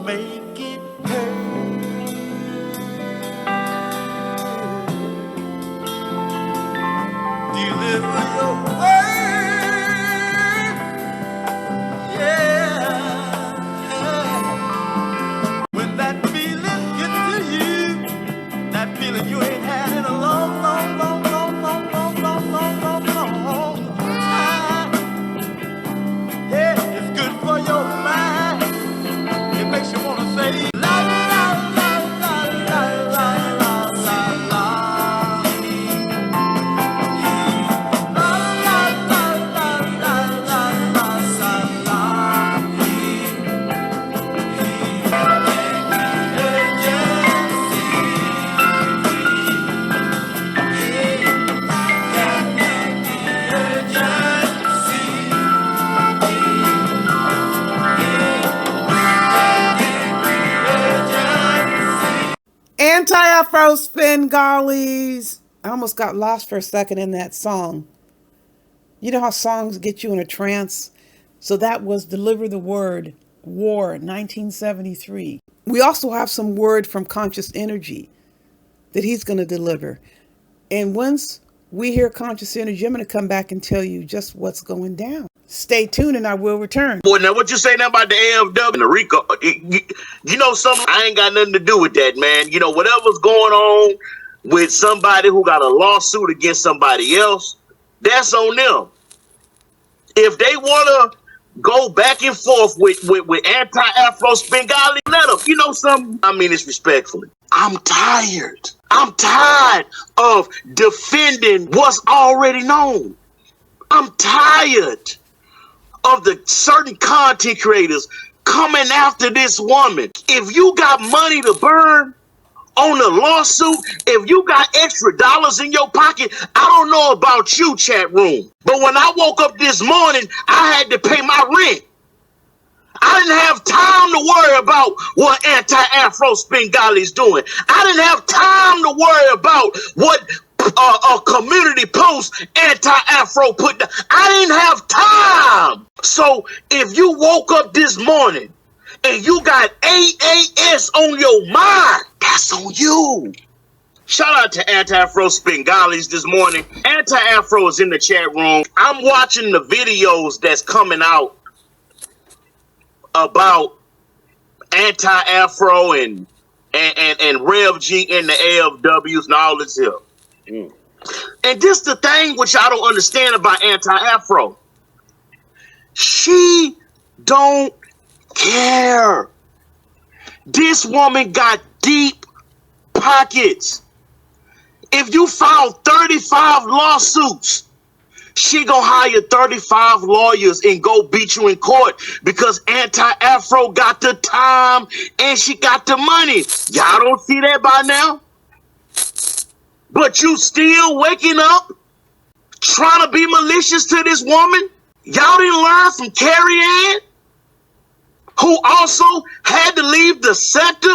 make it hurt. Deliver your word, yeah. When that feeling gets to you, that feeling you ain't had in a long, long, long, long, long, long, long, long, long, long time. Yeah, it's good for your mind. It makes you wanna say la la la la la la la la la. La la la la la la la la Anti-Afro Svengalis. I almost got lost for a second in that song. You know how songs get you in a trance? So that was Deliver the Word, War, 1973. We also have some word from Conscious Energy that he's going to deliver. And once we hear Conscious Energy, I'm going to come back and tell you just what's going down. Stay tuned and I will return. Boy, now what you say now about the AFW and the RICO? You know something? I ain't got nothing to do with that, man. You know, whatever's going on with somebody who got a lawsuit against somebody else, that's on them. If they want to go back and forth with anti-Afro Svengali, let them. You know something? I mean this respectfully. I'm tired. I'm tired of defending what's already known. I'm tired of the certain content creators coming after this woman. If you got money to burn on a lawsuit, if you got extra dollars in your pocket, I don't know about you, chat room, but when I woke up this morning, I had to pay my rent. I didn't have time to worry about what anti-Afro Svengalis doing. I didn't have time to worry about what a community post anti-Afro put down. I didn't have time. So if you woke up this morning and you got AAS on your mind, that's on you. Shout out to Anti-Afro Svengalis this morning. Anti-Afro is in the chat room. I'm watching the videos that's coming out about Anti-Afro and Rev G and the AFWs and all this here. And this the thing which I don't understand about Anti-Afro. She don't care. This woman got deep pockets. If you file 35 lawsuits, she gonna hire 35 lawyers and go beat you in court because Anti-Afro got the time and she got the money. Y'all don't see that by now? But you still waking up trying to be malicious to this woman? Y'all didn't learn from Carrie Ann, who also had to leave the sector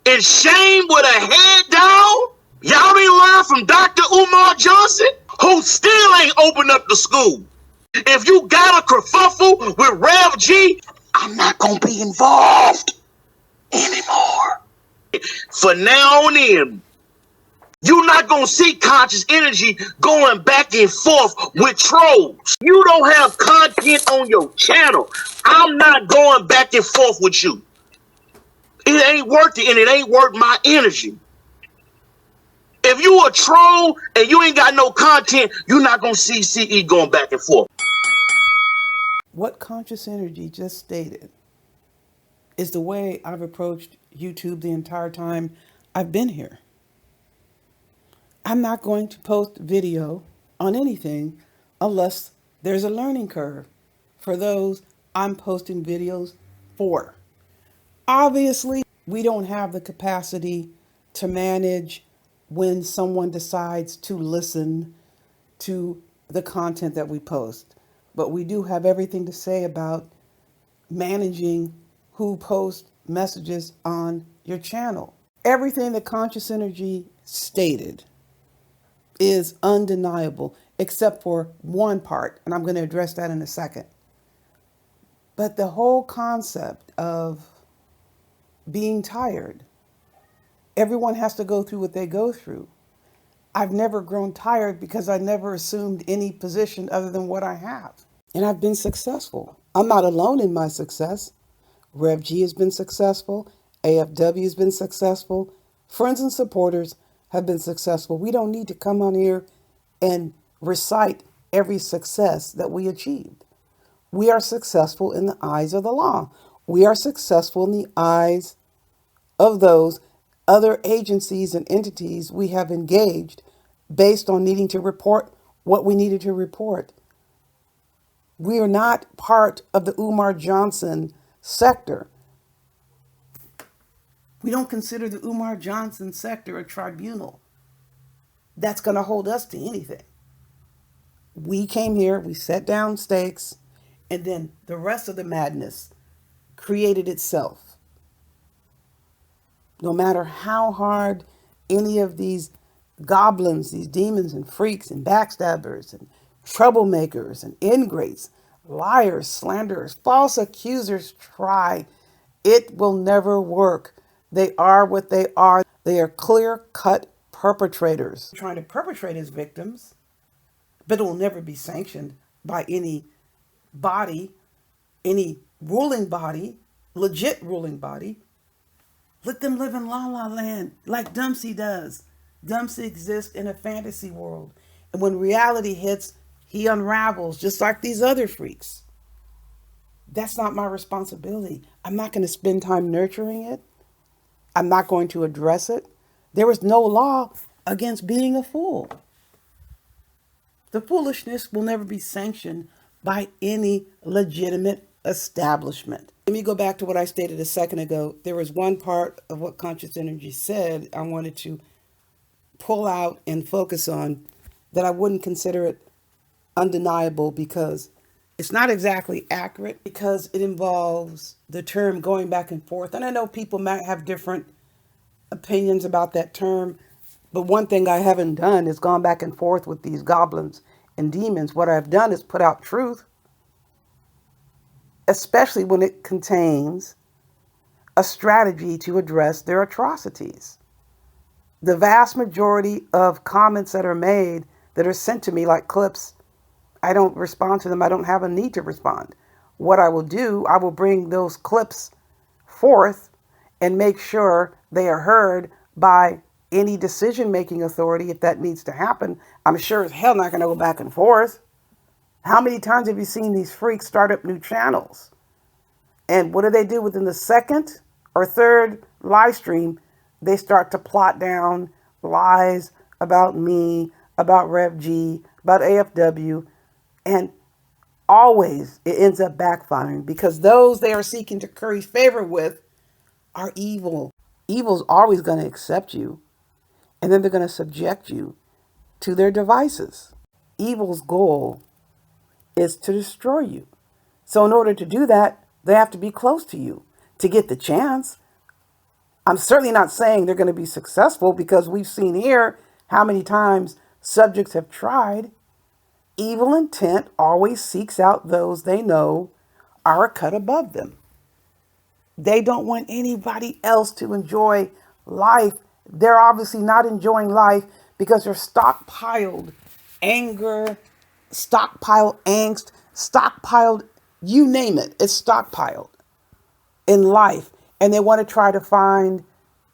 in shame with her head down? Y'all didn't learn from Dr. Umar Johnson, who still ain't opened up the school? If you got a kerfuffle with Rev G, I'm not going to be involved anymore. For now on in, you're not going to see Conscious Energy going back and forth with trolls. You don't have content on your channel. I'm not going back and forth with you. It ain't worth it, and it ain't worth my energy. If you a troll and you ain't got no content, you're not going to see CE going back and forth. What Conscious Energy just stated is the way I've approached YouTube the entire time I've been here. I'm not going to post video on anything unless there's a learning curve for those I'm posting videos for. Obviously, we don't have the capacity to manage when someone decides to listen to the content that we post. But we do have everything to say about managing who posts messages on your channel. Everything that Conscious Energy stated is undeniable, except for one part, and I'm going to address that in a second. But the whole concept of being tired. Everyone has to go through what they go through. I've never grown tired because I never assumed any position other than what I have. And I've been successful. I'm not alone in my success. Rev G has been successful. AFW has been successful. Friends and supporters have been successful. We don't need to come on here and recite every success that we achieved. We are successful in the eyes of the law. We are successful in the eyes of those other agencies and entities we have engaged based on needing to report what we needed to report. We are not part of the Umar Johnson sector. We don't consider the Umar Johnson sector a tribunal that's going to hold us to anything. We came here, we set down stakes, and then the rest of the madness created itself. No matter how hard any of these goblins, these demons and freaks and backstabbers and troublemakers and ingrates, liars, slanderers, false accusers try, it will never work. They are what they are. They are clear-cut perpetrators trying to perpetrate as victims, but it will never be sanctioned by any body, any ruling body, legit ruling body. Let them live in la la land like Dempsey does. Dempsey exists in a fantasy world. And when reality hits, he unravels just like these other freaks. That's not my responsibility. I'm not going to spend time nurturing it. I'm not going to address it. There is no law against being a fool. The foolishness will never be sanctioned by any legitimate establishment. Let me go back to what I stated a second ago. There was one part of what Conscious Energy said I wanted to pull out and focus on that I wouldn't consider it undeniable because it's not exactly accurate because it involves the term going back and forth. And I know people might have different opinions about that term, but one thing I haven't done is gone back and forth with these goblins and demons. What I've done is put out truth, especially when it contains a strategy to address their atrocities. The vast majority of comments that are made that are sent to me like clips, I don't respond to them. I don't have a need to respond. What I will do, I will bring those clips forth and make sure they are heard by any decision-making authority if that needs to happen. I'm sure as hell not going to go back and forth. How many times have you seen these freaks start up new channels? And what do they do within the second or third live stream? They start to plot down lies about me, about Rev G, about AFW, and always it ends up backfiring because those they are seeking to curry favor with are evil. Evil's always going to accept you, and then they're going to subject you to their devices. Evil's goal is to destroy you. So in order to do that, they have to be close to you to get the chance. I'm certainly not saying they're going to be successful because we've seen here how many times subjects have tried. Evil intent always seeks out those they know are a cut above them. They don't want anybody else to enjoy life. They're obviously not enjoying life because they're stockpiled anger, stockpiled angst, stockpiled, you name it, it's stockpiled in life. And they want to try to find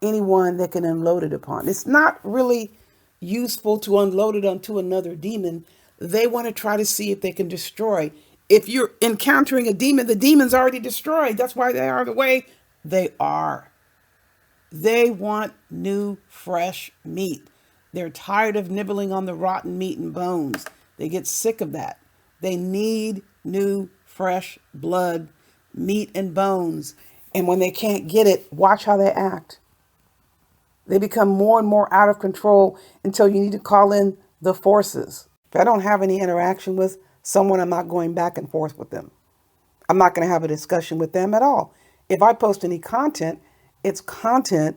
anyone that can unload it upon. It's not really useful to unload it onto another demon. They want to try to see if they can destroy. If you're encountering a demon, the demon's already destroyed. That's why they are the way they are. They want new, fresh meat. They're tired of nibbling on the rotten meat and bones. They get sick of that. They need new, fresh blood, meat and bones. And when they can't get it, watch how they act. They become more and more out of control until you need to call in the forces. If I don't have any interaction with someone, I'm not going back and forth with them. I'm not going to have a discussion with them at all. If I post any content, it's content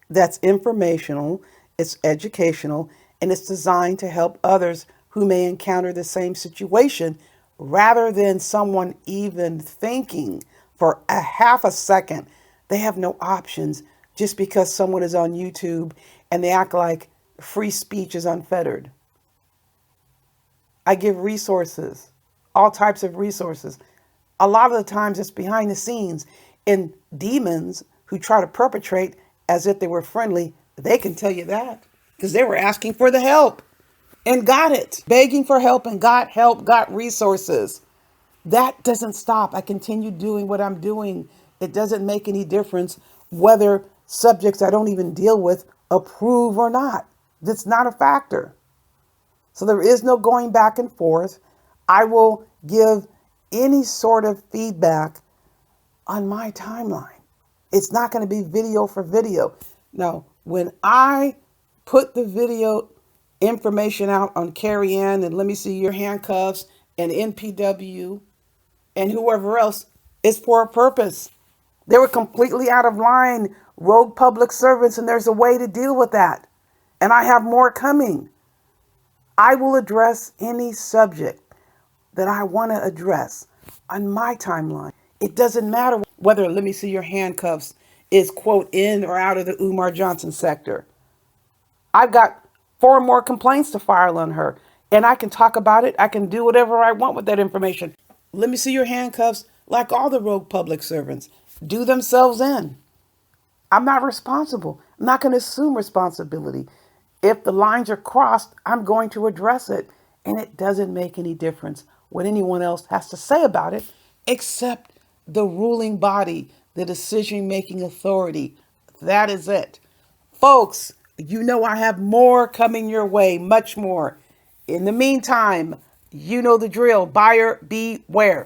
that's informational, it's educational, and it's designed to help others who may encounter the same situation rather than someone even thinking for a half a second They have no options just because someone is on YouTube and they act like free speech is unfettered. I give resources, all types of resources. A lot of the times it's behind the scenes. And demons who try to perpetrate as if they were friendly, they can tell you that because they were asking for the help and got it. Begging for help and got help, got resources. That doesn't stop. I continue doing what I'm doing. It doesn't make any difference whether subjects I don't even deal with approve or not. That's not a factor. So there is no going back and forth. I will give any sort of feedback on my timeline. It's not going to be video for video. Now, when I put the video information out on Carrie Ann and Let Me See Your Handcuffs and NPW and whoever else, it's for a purpose. They were completely out of line, rogue public servants, and there's a way to deal with that. And I have more coming. I will address any subject that I want to address on my timeline. It doesn't matter whether Let Me See Your Handcuffs is, quote, in or out of the Umar Johnson sector. I've got 4 more complaints to file on her, and I can talk about it. I can do whatever I want with that information. Let Me See Your Handcuffs, like all the rogue public servants, do themselves in. I'm not responsible. I'm not going to assume responsibility. If the lines are crossed, I'm going to address it. And it doesn't make any difference what anyone else has to say about it, except the ruling body, the decision-making authority. That is it. Folks, you know I have more coming your way, much more. In the meantime, you know the drill. Buyer beware.